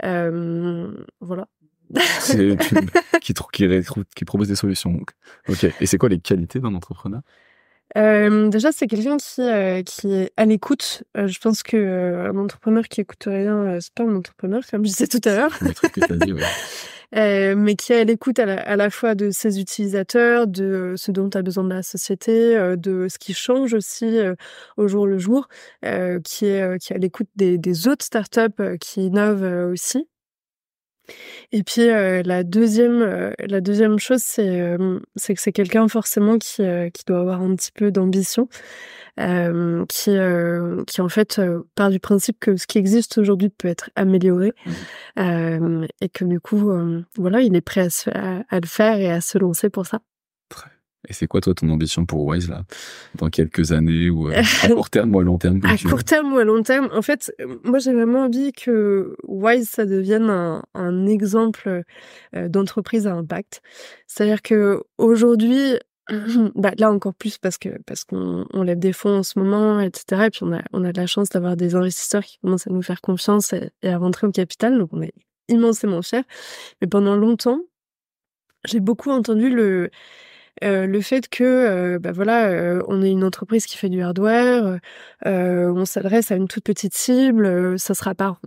Voilà. Qui propose des solutions. Donc. Ok. Et c'est quoi les qualités d'un entrepreneur? Déjà, c'est quelqu'un qui est à l'écoute. Je pense que un entrepreneur qui écoute rien, c'est pas un entrepreneur, comme je disais tout à l'heure. Le truc que t'as dit, ouais. Mais qui est à l'écoute à la fois de ses utilisateurs, de ce dont a besoin de la société, de ce qui change aussi au jour le jour, qui est à l'écoute des autres startups qui innovent aussi. Et puis la deuxième chose, c'est que c'est quelqu'un forcément qui doit avoir un petit peu d'ambition, qui en fait part du principe que ce qui existe aujourd'hui peut être amélioré, et que du coup voilà, il est prêt à le faire et à se lancer pour ça. Et c'est quoi, toi, ton ambition pour Wise, là, dans quelques années, ou à court terme ou à long terme? À court terme ou à long terme, en fait, moi, j'ai vraiment envie que Wise, ça devienne un exemple d'entreprise à impact. C'est-à-dire que aujourd'hui, là encore plus parce qu'on lève des fonds en ce moment, etc. Et puis on a de la chance d'avoir des investisseurs qui commencent à nous faire confiance et à rentrer au capital, donc on est immensément fiers. Mais pendant longtemps, j'ai beaucoup entendu le fait que on est une entreprise qui fait du hardware, on s'adresse à une toute petite cible, ça sera pas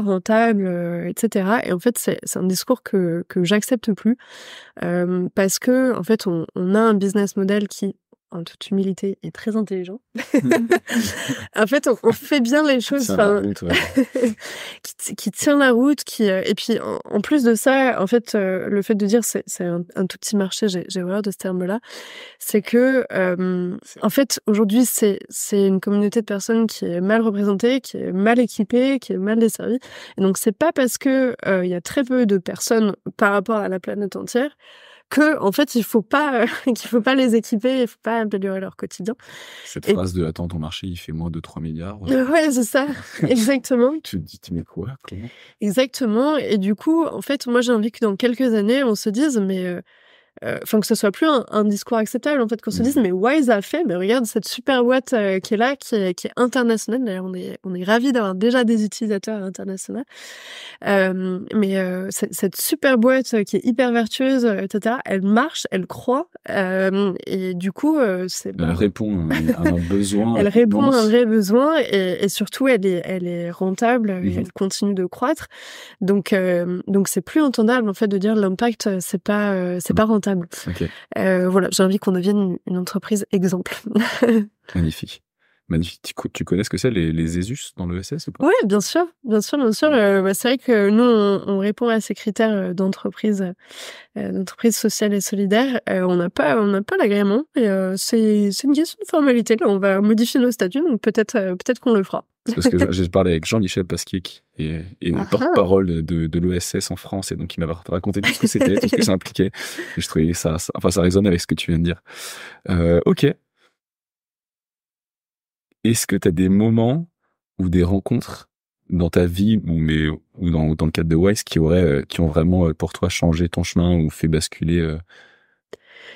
rentable, etc. Et en fait, c'est un discours que j'accepte plus, parce que en fait, on a un business model qui, en toute humilité, est très intelligent. En fait, on fait bien les choses, qui tient la route, et puis en plus de ça, en fait, le fait de dire c'est un tout petit marché, j'ai horreur de ce terme-là, c'est que en fait aujourd'hui c'est une communauté de personnes qui est mal représentée, qui est mal équipée, qui est mal desservie. Et donc c'est pas parce que il y a très peu de personnes par rapport à la planète entière que en fait il faut pas qu'il faut pas les équiper, il faut pas améliorer leur quotidien. Cette phrase de attends, ton marché il fait moins de 3 milliards. Ouais, c'est ça, exactement. Tu te dis mais quoi, comment? Exactement. Et du coup, en fait, moi j'ai envie que dans quelques années on se dise mais enfin que ce soit plus un discours acceptable en fait, qu'on se dise mais Wise a fait, mais regarde cette super boîte qui est là, qui est internationale. D'ailleurs on est ravis d'avoir déjà des utilisateurs internationaux, mais cette super boîte qui est hyper vertueuse, etc., elle marche, elle croît, et du coup c'est elle répond à un besoin. Elle répond à un vrai besoin, et surtout elle est rentable, et elle continue de croître. Donc c'est plus entendable en fait de dire l'impact c'est pas rentable. Okay. Voilà, j'ai envie qu'on devienne une entreprise exemple. Magnifique. Tu connais ce que c'est les ESUS dans l'ESS ou pas? Oui, bien sûr. C'est vrai que nous on répond à ces critères d'entreprise sociale et solidaire. On n'a pas l'agrément, et c'est une question de formalité. Là, on va modifier nos statuts, donc peut-être qu'on le fera. C'est parce que j'ai parlé avec Jean-Michel Pasquier, et le porte-parole de l'ESS en France, et donc il m'a raconté tout ce que c'était, tout ce que ça impliquait. Et je trouvais ça résonne avec ce que tu viens de dire. Ok. Est-ce que tu as des moments ou des rencontres dans ta vie ou dans le cadre de Wise qui ont vraiment pour toi changé ton chemin ou fait basculer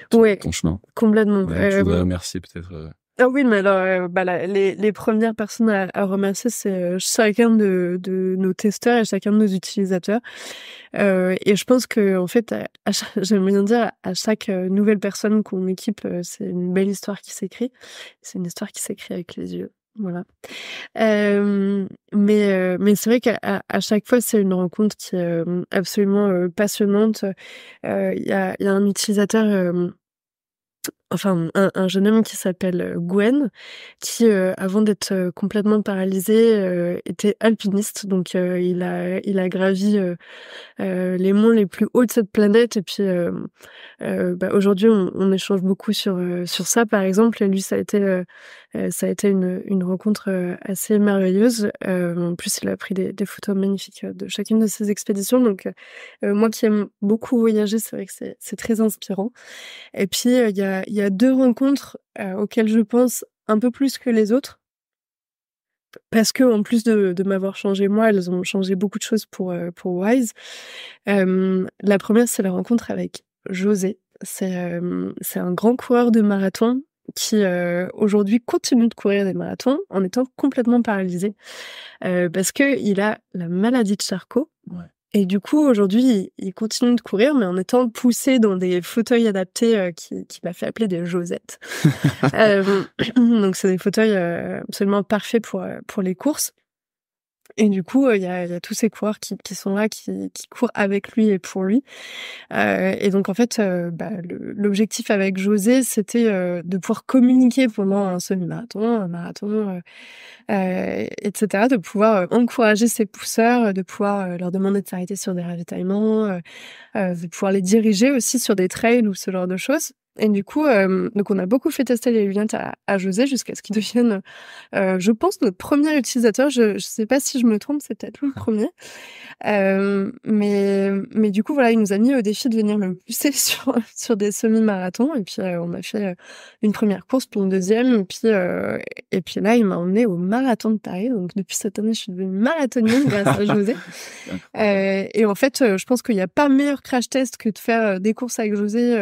ton chemin? Complètement. Je voudrais remercier peut-être. Ah oui, mais alors les premières personnes à remercier, c'est chacun de nos testeurs et chacun de nos utilisateurs. Et je pense que en fait, j'aime bien dire, à chaque nouvelle personne qu'on équipe, c'est une belle histoire qui s'écrit. C'est une histoire qui s'écrit avec les yeux. Voilà. Mais c'est vrai qu'à chaque fois, c'est une rencontre qui est absolument passionnante. Il y a un utilisateur, enfin un jeune homme qui s'appelle Gwen, qui avant d'être complètement paralysé était alpiniste. Donc il a gravi les monts les plus hauts de cette planète, et puis aujourd'hui on échange beaucoup sur ça par exemple, et lui ça a été une rencontre assez merveilleuse. En plus il a pris des photos magnifiques de chacune de ses expéditions, donc moi qui aime beaucoup voyager, c'est vrai que c'est très inspirant. Et puis il y a deux rencontres auxquelles je pense un peu plus que les autres, parce que en plus de m'avoir changé moi, elles ont changé beaucoup de choses pour Wise. La première, c'est la rencontre avec José. C'est un grand coureur de marathon qui aujourd'hui continue de courir des marathons en étant complètement paralysé, parce que il a la maladie de Charcot. Ouais. Et du coup, aujourd'hui, il continue de courir, mais en étant poussé dans des fauteuils adaptés qui m'a fait appeler des Josettes. Donc, c'est des fauteuils absolument parfaits pour les courses. Et du coup, il y a tous ces coureurs qui sont là, qui courent avec lui et pour lui. Et donc, en fait, l'objectif avec José, c'était de pouvoir communiquer pendant un semi-marathon, un marathon, etc., de pouvoir encourager ces pousseurs, de pouvoir leur demander de s'arrêter sur des ravitaillements, de pouvoir les diriger aussi sur des trails ou ce genre de choses. Et du coup, donc on a beaucoup fait tester les lunettes à José jusqu'à ce qu'il devienne, je pense, notre premier utilisateur. Je sais pas si je me trompe, c'est peut-être lui le premier. Mais du coup, voilà, il nous a mis au défi de venir le pousser sur des semi-marathons. Et puis, on a fait une première course, puis une deuxième. Et puis là, il m'a emmené au marathon de Paris. Donc, depuis cette année, je suis devenue marathonienne grâce à José. Et en fait, je pense qu'il n'y a pas meilleur crash test que de faire des courses avec José,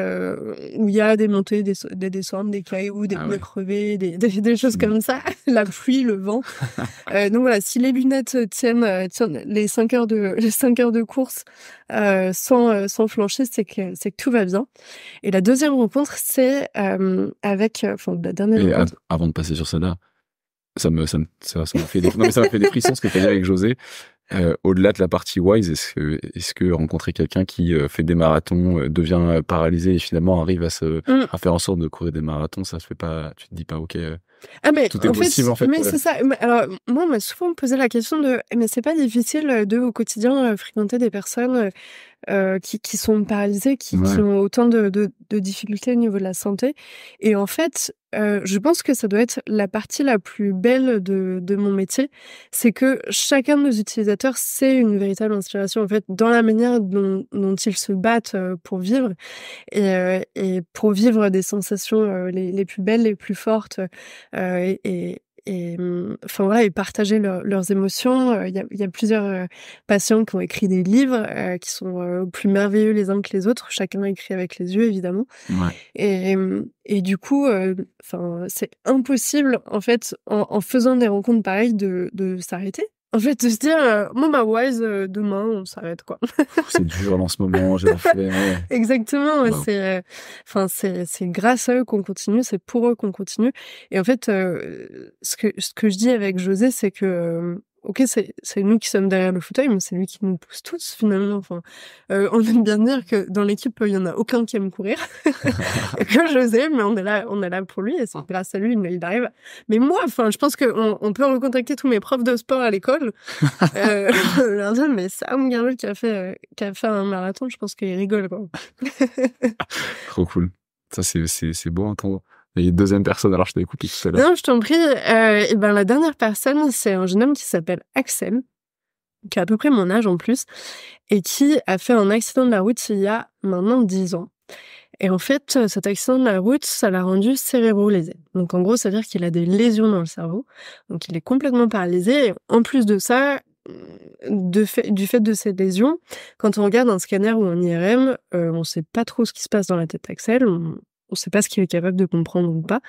où il y a des montées, des descentes, des cailloux, des pneus crevés, des choses comme ça, la pluie, le vent. Donc voilà, si les lunettes tiennent les 5 heures de course sans flancher, c'est que tout va bien. Et la deuxième rencontre, c'est avec la dernière rencontre. Avant de passer sur celle-là, ça m'a fait des frissons ce que tu as dit avec José. Au-delà de la partie Wise, est-ce que rencontrer quelqu'un qui fait des marathons, devient paralysé et finalement arrive à faire en sorte de courir des marathons, ça se fait pas, tu te dis pas ok, mais tout est possible en fait. Mais c'est ça. Alors moi, on m'a souvent posé la question de mais c'est pas difficile de au quotidien fréquenter des personnes qui sont paralysés, qui ont autant de difficultés au niveau de la santé. Et en fait, je pense que ça doit être la partie la plus belle de mon métier, c'est que chacun de nos utilisateurs, c'est une véritable inspiration, en fait, dans la manière dont ils se battent pour vivre et pour vivre des sensations les plus belles, les plus fortes, enfin voilà, et partager leurs émotions. Il y a plusieurs patients qui ont écrit des livres qui sont plus merveilleux les uns que les autres. Chacun écrit avec les yeux, évidemment. Et du coup, enfin, c'est impossible, en fait, en faisant des rencontres pareilles, de s'arrêter. En fait, de se dire, bon, bah, Wise, demain, on s'arrête, quoi. C'est dur en ce moment, j'ai la flemme. Ouais. Exactement. Wow. C'est grâce à eux qu'on continue, c'est pour eux qu'on continue. Et en fait, ce que je dis avec José, c'est que, ok, c'est nous qui sommes derrière le fauteuil, mais c'est lui qui nous pousse tous, finalement. Enfin, on aime bien dire que dans l'équipe, il y en a aucun qui aime courir. Que José, mais on est là pour lui, et c'est grâce à lui, il arrive. Mais moi, enfin, je pense qu'on peut recontacter tous mes profs de sport à l'école, leur dire, mais Sam Garnol qui a fait un marathon, je pense qu'il rigole, quoi. Trop cool. Ça, c'est beau à entendre. Et deuxième personne, alors je t'avais coupé tout à l'heure. Non, je t'en prie. Et ben, la dernière personne, c'est un jeune homme qui s'appelle Axel, qui a à peu près mon âge en plus, et qui a fait un accident de la route il y a maintenant 10 ans. Et en fait, cet accident de la route, ça l'a rendu cérébro-lésé. Donc en gros, ça veut dire qu'il a des lésions dans le cerveau. Donc il est complètement paralysé. Et en plus de ça, du fait de ces lésions, quand on regarde un scanner ou un IRM, on sait pas trop ce qui se passe dans la tête d'Axel. On sait pas ce qu'il est capable de comprendre ou pas.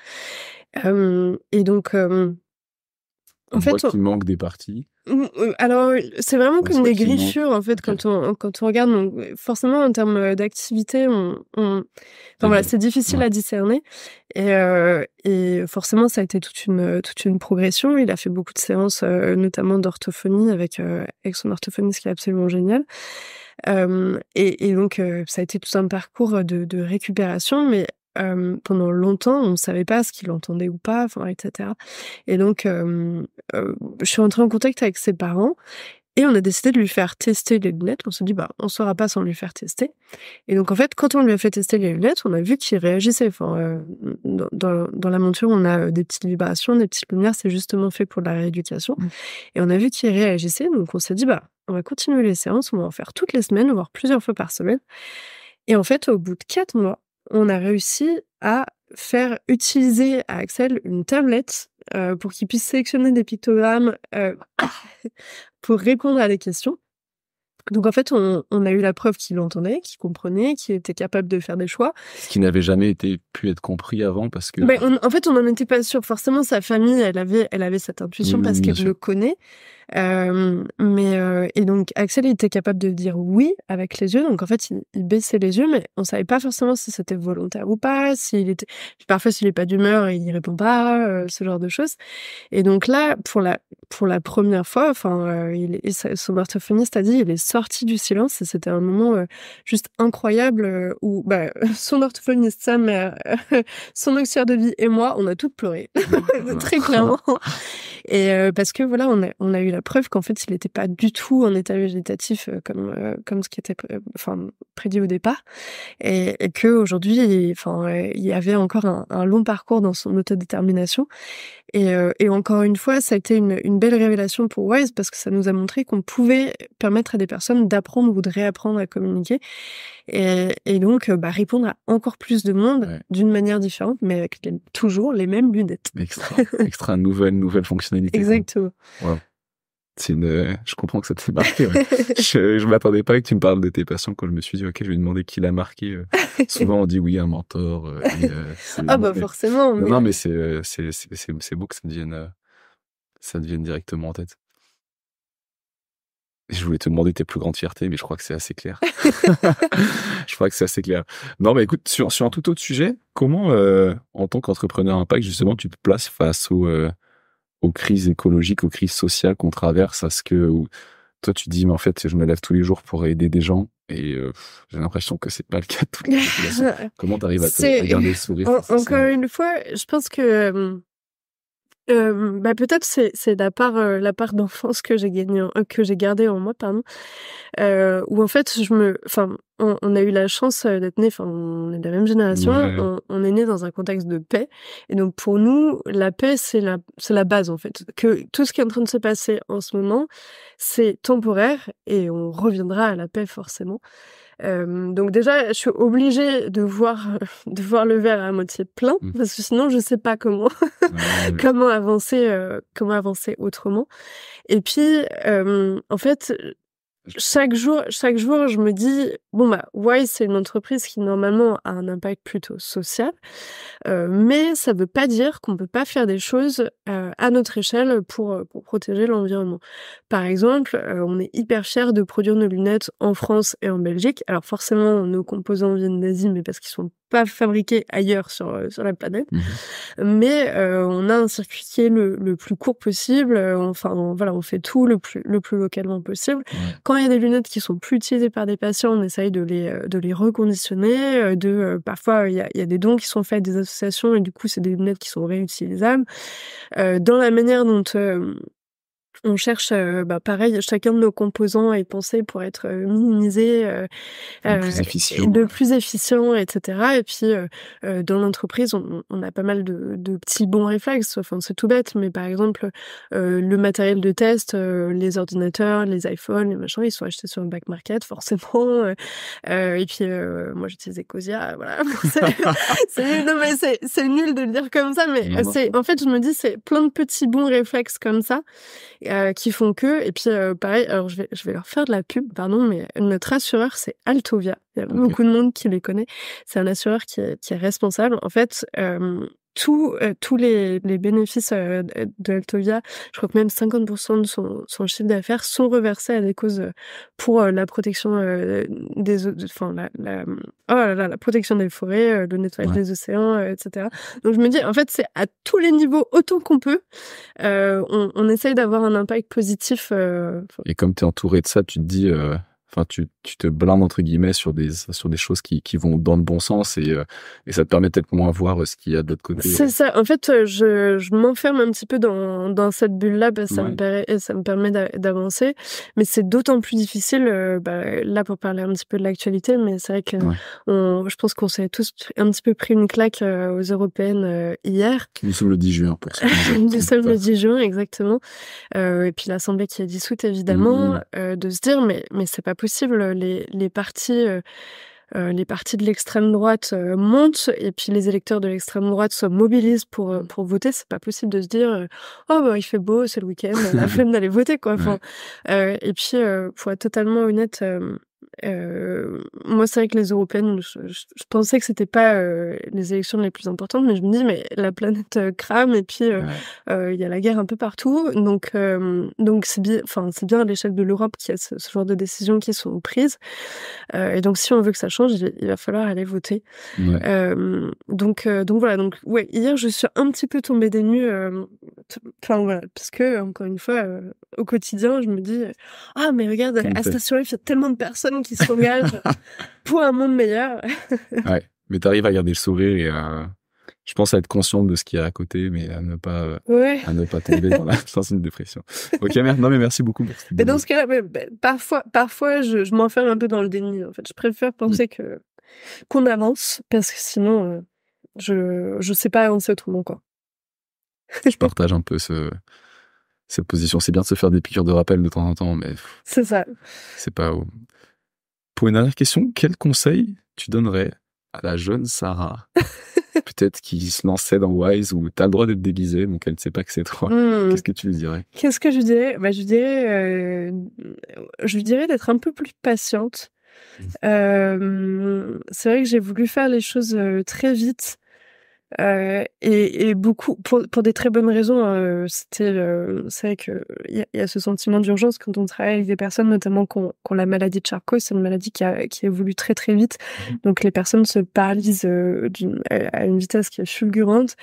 Et donc, en fait, qu'il manque des parties. Alors, c'est vraiment comme des griffures, en fait, quand on regarde. Donc, forcément, en termes d'activité, enfin, voilà, c'est difficile à discerner. Et forcément, ça a été toute une progression. Il a fait beaucoup de séances, notamment d'orthophonie avec son orthophoniste qui est absolument génial. Et donc, ça a été tout un parcours de récupération, mais pendant longtemps, on ne savait pas ce qu'il entendait ou pas, enfin, etc. Et donc, je suis rentrée en contact avec ses parents et on a décidé de lui faire tester les lunettes. On s'est dit, bah, on ne saura pas sans lui faire tester. Et donc, en fait, quand on lui a fait tester les lunettes, on a vu qu'il réagissait. Enfin, dans la monture, on a des petites vibrations, des petites lumières. C'est justement fait pour la rééducation. Et on a vu qu'il réagissait. Donc, on s'est dit, bah, on va continuer les séances. On va en faire toutes les semaines, voire plusieurs fois par semaine. Et en fait, au bout de 4 mois, on a réussi à faire utiliser à Axel une tablette pour qu'il puisse sélectionner des pictogrammes pour répondre à des questions. Donc en fait, on a eu la preuve qu'il entendait, qu'il comprenait, qu'il était capable de faire des choix. Ce qui n'avait jamais pu être compris avant parce que... en fait, on n'en était pas sûr. Forcément, sa famille, elle avait cette intuition parce qu'elle le connaît. Et donc Axel il était capable de dire oui avec les yeux, donc en fait il baissait les yeux, mais on savait pas forcément si c'était volontaire ou pas, parfois s'il est pas d'humeur il répond pas, ce genre de choses. Et donc là pour la première fois, enfin son orthophoniste a dit il est sorti du silence et c'était un moment juste incroyable où son orthophoniste, sa mère, son auxiliaire de vie et moi on a toutes pleuré très clairement. Et parce que voilà, on a eu la preuve qu'en fait, il n'était pas du tout en état végétatif comme ce qui était prédit au départ, et que aujourd'hui, il y avait encore un long parcours dans son autodétermination. Et encore une fois, ça a été une belle révélation pour Wise parce que ça nous a montré qu'on pouvait permettre à des personnes d'apprendre ou de réapprendre à communiquer et donc répondre à encore plus de monde d'une manière différente, mais avec toujours les mêmes lunettes. Extra nouvelle fonctionnalité. Exactement. Wow. Je comprends que ça t'ait marqué. Ouais. Je m'attendais pas que tu me parles de tes patients quand je me suis dit ok, je vais demander qui l'a marqué. Souvent on dit oui, un mentor. Forcément. Non mais c'est beau que ça devienne directement en tête. Je voulais te demander tes plus grandes fiertés, mais je crois que c'est assez clair. Non, mais écoute, sur un tout autre sujet, comment, en tant qu'entrepreneur impact, justement, tu te places face aux crises écologiques, aux crises sociales qu'on traverse? Toi, tu te dis, mais en fait, je me lève tous les jours pour aider des gens, et j'ai l'impression que c'est pas le cas de toutes les populations. Comment tu arrives à garder le sourire? Encore une fois, je pense que Peut-être c'est la part d'enfance que j'ai gardée en moi, pardon, où en fait on a eu la chance d'être nés, on est de la même génération, on est nés dans un contexte de paix, et donc pour nous la paix c'est la base en fait, que tout ce qui est en train de se passer en ce moment c'est temporaire et on reviendra à la paix forcément. Donc déjà, je suis obligée de voir le verre à moitié plein, parce que sinon je sais pas comment comment avancer autrement. Et puis en fait, chaque jour, je me dis Wise c'est une entreprise qui normalement a un impact plutôt social, mais ça veut pas dire qu'on peut pas faire des choses à notre échelle pour protéger l'environnement. Par exemple, on est hyper fiers de produire nos lunettes en France et en Belgique. Alors forcément, nos composants viennent d'Asie, mais parce qu'ils sont pas fabriqués ailleurs sur la planète. Mais on a un circuit qui est le plus court possible. On fait tout le plus localement possible. Quand il y a des lunettes qui sont plus utilisées par des patients, on essaye de les reconditionner. Parfois, il y a des dons qui sont faits à des associations et du coup, c'est des lunettes qui sont réutilisables. Dans la manière dont on cherche, pareil, chacun de nos composants est pensé pour être minimisé, de plus efficient, etc. Et puis, dans l'entreprise, on a pas mal de petits bons réflexes. Enfin, c'est tout bête, mais par exemple, le matériel de test, les ordinateurs, les iPhones, les machins, ils sont achetés sur le back market, forcément. Et puis, moi, j'utilise Ecosia, voilà. C'est nul de le dire comme ça, mais en fait, je me dis, c'est plein de petits bons réflexes comme ça, qui font que, et puis pareil, alors je vais leur faire de la pub, pardon, mais notre assureur c'est Altovia. Il y a beaucoup de monde qui les connaît. C'est un assureur qui est responsable. En fait, tous les bénéfices de Altovia, je crois que même 50% de son chiffre d'affaires sont reversés à des causes pour la protection la protection des forêts, le nettoyage des océans, etc. Donc je me dis, en fait, c'est à tous les niveaux autant qu'on peut. On essaye d'avoir un impact positif. Et comme tu es entouré de ça, tu te dis, tu te blindes entre guillemets sur des choses qui vont dans le bon sens, et ça te permet peut-être moins voir ce qu'il y a de l'autre côté. C'est ça. En fait, je m'enferme un petit peu dans cette bulle-là, parce que ça me permet d'avancer. Mais c'est d'autant plus difficile, là, pour parler un petit peu de l'actualité, mais c'est vrai que je pense qu'on s'est tous un petit peu pris une claque aux européennes hier. Nous sommes le 10 juin, pour ça. Nous sommes le 10 juin, exactement. Et puis l'Assemblée qui est dissoute, évidemment, de se dire, mais c'est pas possible, les partis de l'extrême droite montent, et puis les électeurs de l'extrême droite se mobilisent pour voter. C'est pas possible de se dire il fait beau, c'est le week-end, la flemme d'aller voter, quoi. Et puis pour être totalement honnête, moi c'est vrai que les européennes, je pensais que c'était pas les élections les plus importantes, mais je me dis, mais la planète crame, et puis il y a la guerre un peu partout, donc c'est bien à l'échelle de l'Europe qu'il y a ce genre de décisions qui sont prises, et donc si on veut que ça change, il va falloir aller voter. Donc voilà, hier je suis un petit peu tombée des nues, parce que encore une fois, au quotidien je me dis, mais regarde, à Station F il y a tellement de personnes qui s'engagent pour un monde meilleur. Mais t'arrives à garder le sourire et je pense à être consciente de ce qu'il y a à côté, mais à ne pas tomber dans une dépression. Ok, merci beaucoup. Mais dans ce cas-là, parfois je m'enferme un peu dans le déni. En fait, je préfère penser qu'on avance, parce que sinon, je sais pas avancer autrement, quoi. Je partage un peu cette position. C'est bien de se faire des piqûres de rappel de temps en temps, mais c'est ça. C'est pas. Pour une dernière question, quel conseil tu donnerais à la jeune Sarah, peut-être qui se lançait dans Wise, où tu as le droit d'être déguisée, donc elle ne sait pas que c'est toi. Qu'est-ce que tu lui dirais? Qu'est-ce que je lui dirais? Je lui dirais d'être un peu plus patiente. C'est vrai que j'ai voulu faire les choses très vite. Et beaucoup pour des très bonnes raisons, c'est vrai que il y a ce sentiment d'urgence quand on travaille avec des personnes notamment qui ont la maladie de Charcot. C'est une maladie qui évolue très très vite, donc les personnes se paralysent à une vitesse qui est fulgurante,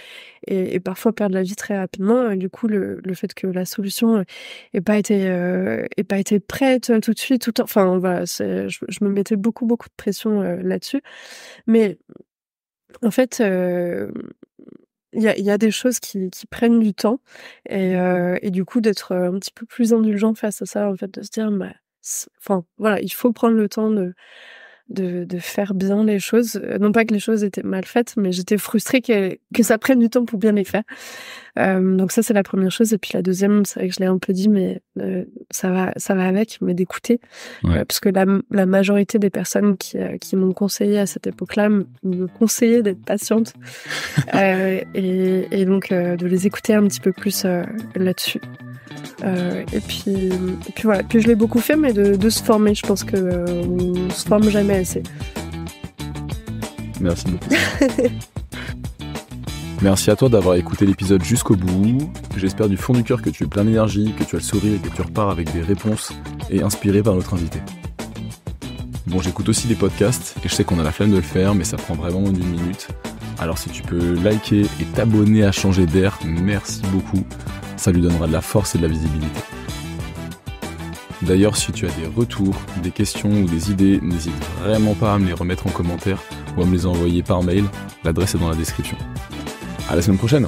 et parfois perdent la vie très rapidement. Et du coup, le fait que la solution ait pas été prête tout de suite, je me mettais beaucoup de pression là-dessus, mais en fait, il y a des choses qui prennent du temps et du coup d'être un petit peu plus indulgent face à ça, en fait, de se dire, enfin voilà, il faut prendre le temps de faire bien les choses. Non pas que les choses étaient mal faites, mais j'étais frustrée que ça prenne du temps pour bien les faire. Donc ça, c'est la première chose. Et puis la deuxième, c'est vrai que je l'ai un peu dit, mais ça va avec, mais d'écouter. Parce que la majorité des personnes qui m'ont conseillé à cette époque-là me conseillaient d'être patiente. Et donc de les écouter un petit peu plus là-dessus. Et puis voilà. Puis je l'ai beaucoup fait, mais de se former. Je pense que on se forme jamais assez. Merci beaucoup. Merci à toi d'avoir écouté l'épisode jusqu'au bout. J'espère du fond du cœur que tu es plein d'énergie, que tu as le sourire et que tu repars avec des réponses et inspiré par notre invité. Bon, j'écoute aussi des podcasts et je sais qu'on a la flemme de le faire, mais ça prend vraiment moins d'1 minute. Alors si tu peux liker et t'abonner à Changer d'air, merci beaucoup. Ça lui donnera de la force et de la visibilité. D'ailleurs, si tu as des retours, des questions ou des idées, n'hésite vraiment pas à me les remettre en commentaire ou à me les envoyer par mail. L'adresse est dans la description. À la semaine prochaine!